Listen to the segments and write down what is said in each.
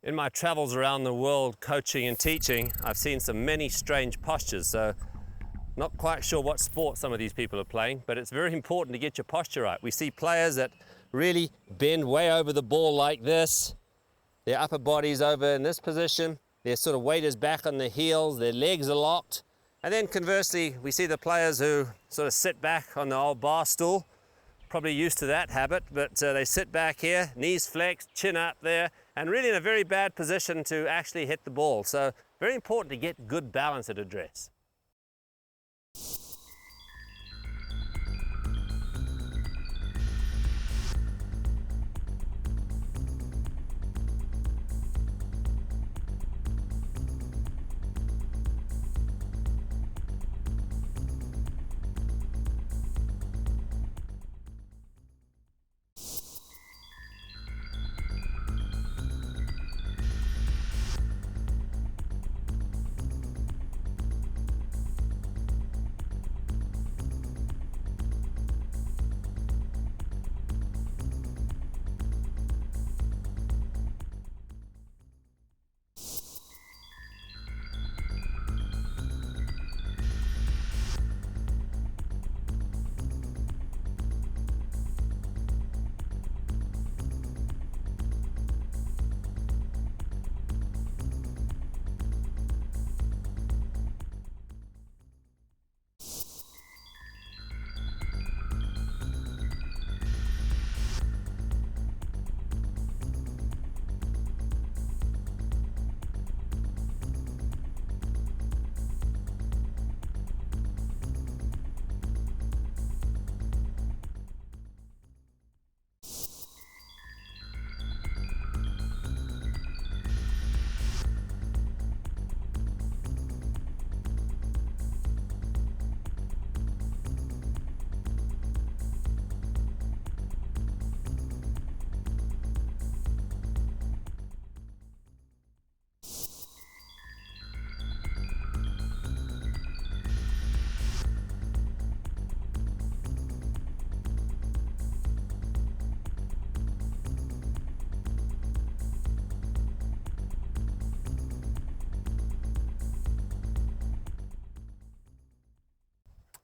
In my travels around the world coaching and teaching, I've seen many strange postures, so not quite sure what sport some of these people are playing, but it's very important to get your posture right. We see players that really bend way over the ball like this, their upper body's over in this position, their sort of weight is back on their heels, their legs are locked, and then conversely we see the players who sort of sit back on the old bar stool, probably used to that habit, but they sit back here, knees flexed, chin up there, and really in a very bad position to actually hit the ball. So very important to get good balance at address.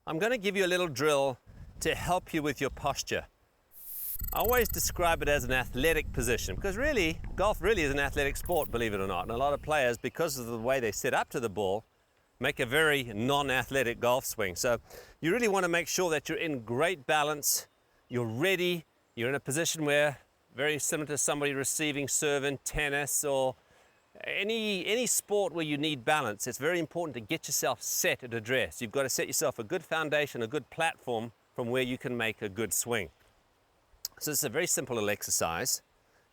I'm going to give you a little drill to help you with your posture. I always describe it as an athletic position because really, golf really is an athletic sport, believe it or not. And a lot of players, because of the way they sit up to the ball, make a very non-athletic golf swing. So you really want to make sure that you're in great balance, you're ready, you're in a position where, very similar to somebody receiving serve in tennis or any sport where you need balance, it's very important to get yourself set at address. You've got to set yourself a good foundation, a good platform from where you can make a good swing. So it's a very simple little exercise.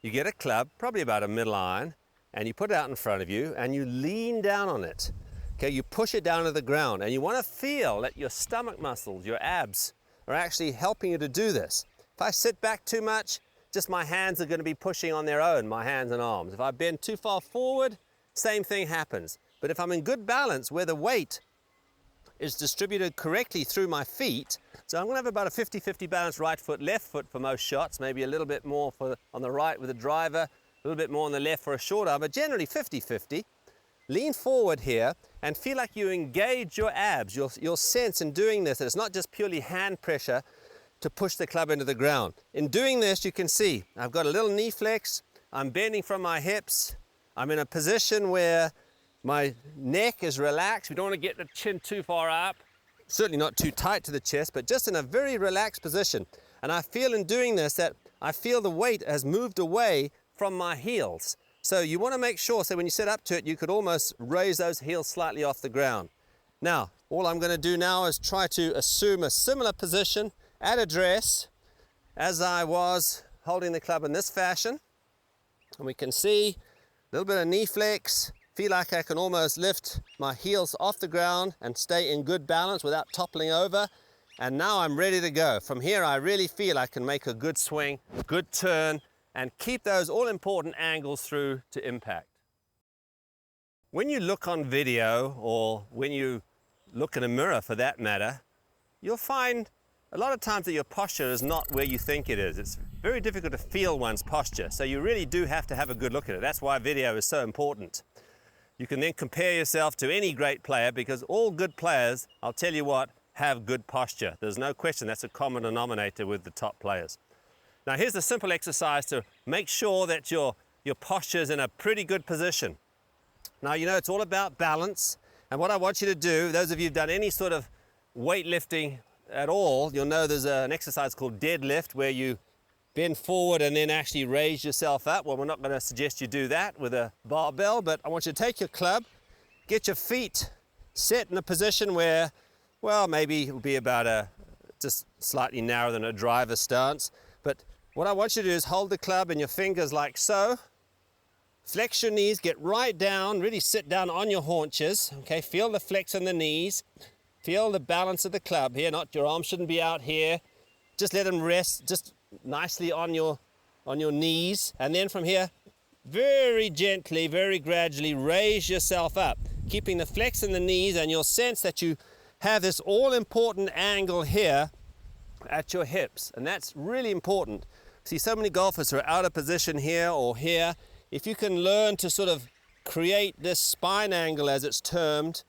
You get a club, probably about a middle iron, and you put it out in front of you and you lean down on it. Okay, you push it down to the ground and you want to feel that your stomach muscles, your abs, are actually helping you to do this. If I sit back too much, just my hands are going to be pushing on their own, my hands and arms. If I bend too far forward, same thing happens. But if I'm in good balance where the weight is distributed correctly through my feet, so I'm going to have about a 50-50 balance right foot, left foot for most shots, maybe a little bit more on the right with a driver, a little bit more on the left for a short arm, but generally 50-50. Lean forward here and feel like you engage your abs. You'll sense in doing this that it's not just purely hand pressure to push the club into the ground. In doing this, you can see I've got a little knee flex, I'm bending from my hips, I'm in a position where my neck is relaxed. We don't want to get the chin too far up, certainly not too tight to the chest, but just in a very relaxed position. And I feel in doing this that I feel the weight has moved away from my heels. So you want to make sure, so when you sit up to it, you could almost raise those heels slightly off the ground. Now, all I'm going to do now is try to assume a similar position at address as I was holding the club in this fashion. And we can see a little bit of knee flex, feel like I can almost lift my heels off the ground and stay in good balance without toppling over. And now I'm ready to go. From here, I really feel I can make a good swing, good turn, and keep those all-important angles through to impact. When you look on video, or when you look in a mirror for that matter, you'll find a lot of times that your posture is not where you think it is. It's very difficult to feel one's posture. So you really do have to have a good look at it. That's why video is so important. You can then compare yourself to any great player, because all good players, I'll tell you what, have good posture. There's no question that's a common denominator with the top players. Now here's a simple exercise to make sure that your posture is in a pretty good position. Now you know it's all about balance, and what I want you to do, those of you who've done any sort of weightlifting at all, you'll know there's an exercise called deadlift where you bend forward and then actually raise yourself up. Well, we're not going to suggest you do that with a barbell, but I want you to take your club, get your feet set in a position where, well, maybe it'll be about just slightly narrower than a driver stance. But what I want you to do is hold the club in your fingers like so. Flex your knees, get right down, really sit down on your haunches. Okay, feel the flex in the knees. Feel the balance of the club here. Not your arms shouldn't be out here. Just let them rest just nicely on your knees. And then from here, very gently, very gradually raise yourself up, keeping the flex in the knees, and you'll sense that you have this all-important angle here at your hips. And that's really important. See, so many golfers who are out of position here or here. If you can learn to sort of create this spine angle, as it's termed,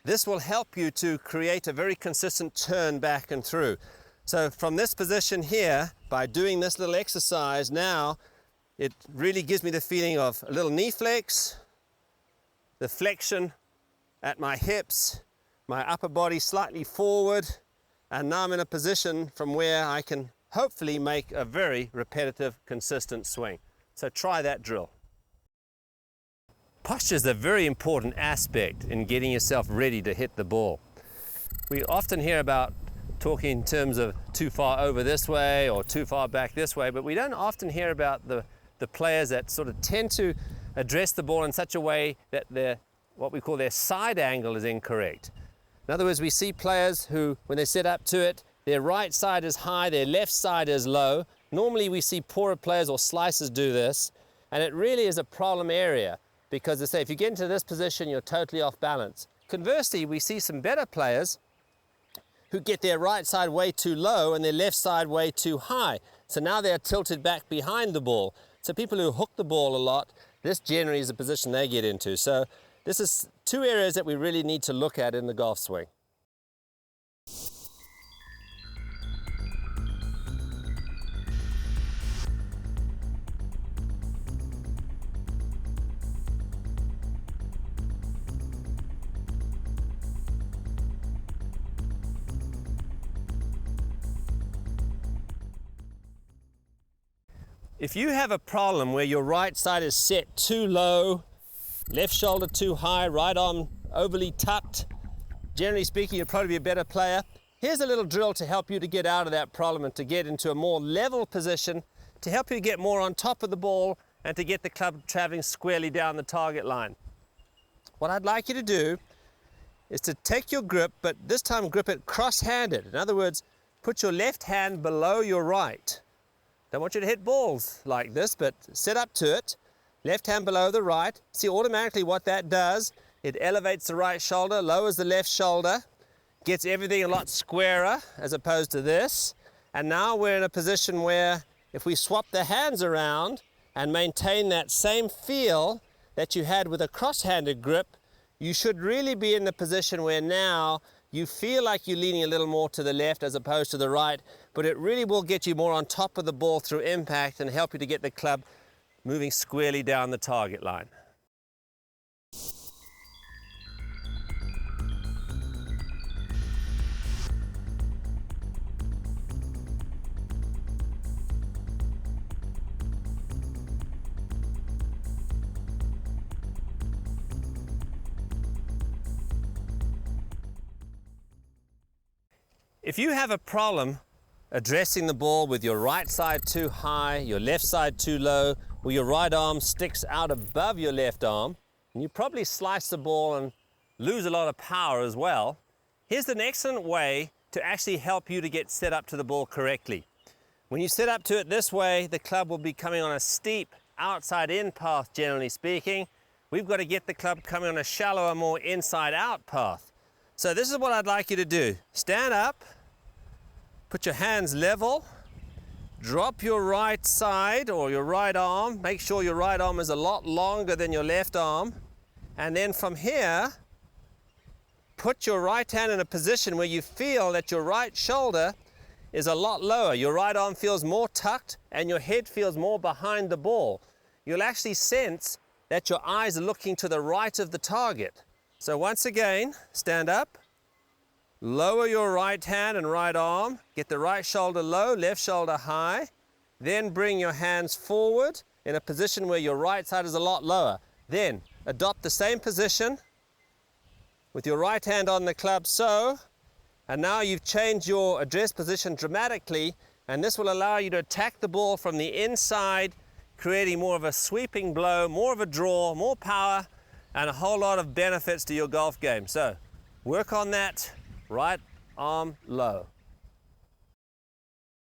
this will help you to create a very consistent turn back and through. So from this position here, by doing this little exercise now, it really gives me the feeling of a little knee flex, the flexion at my hips, my upper body slightly forward, and now I'm in a position from where I can hopefully make a very repetitive, consistent swing. So try that drill. Posture is a very important aspect in getting yourself ready to hit the ball. We often hear about talking in terms of too far over this way or too far back this way, but we don't often hear about the players that sort of tend to address the ball in such a way that what we call their side angle is incorrect. In other words, we see players who, when they set up to it, their right side is high, their left side is low. Normally we see poorer players or slicers do this, and it really is a problem area. Because they say if you get into this position, you're totally off balance. Conversely, we see some better players who get their right side way too low and their left side way too high. So now they're tilted back behind the ball. So people who hook the ball a lot, this generally is the position they get into. So this is two areas that we really need to look at in the golf swing. If you have a problem where your right side is set too low, left shoulder too high, right arm overly tucked, generally speaking, you'll probably be a better player. Here's a little drill to help you to get out of that problem and to get into a more level position, to help you get more on top of the ball and to get the club traveling squarely down the target line. What I'd like you to do is to take your grip, but this time grip it cross-handed. In other words, put your left hand below your right. Don't want you to hit balls like this, but set up to it. Left hand below the right. See automatically what that does. It elevates the right shoulder, lowers the left shoulder, gets everything a lot squarer as opposed to this. And now we're in a position where if we swap the hands around and maintain that same feel that you had with a cross-handed grip, you should really be in the position where now you feel like you're leaning a little more to the left as opposed to the right, but it really will get you more on top of the ball through impact and help you to get the club moving squarely down the target line. If you have a problem addressing the ball with your right side too high, your left side too low, or your right arm sticks out above your left arm, and you probably slice the ball and lose a lot of power as well, here's an excellent way to actually help you to get set up to the ball correctly. When you set up to it this way, the club will be coming on a steep outside-in path, generally speaking. We've got to get the club coming on a shallower, more inside-out path. So this is what I'd like you to do. Stand up, put your hands level, Drop your right side or your right arm. Make sure your right arm is a lot longer than your left arm. And then from here, put your right hand in a position where you feel that your right shoulder is a lot lower. Your right arm feels more tucked and your head feels more behind the ball. You'll actually sense that your eyes are looking to the right of the target. So once again, stand up, lower your right hand and right arm, get the right shoulder low, left shoulder high, then bring your hands forward in a position where your right side is a lot lower. Then adopt the same position with your right hand on the club, so, and now you've changed your address position dramatically, and this will allow you to attack the ball from the inside, creating more of a sweeping blow, more of a draw, more power, and a whole lot of benefits to your golf game. So work on that right arm low.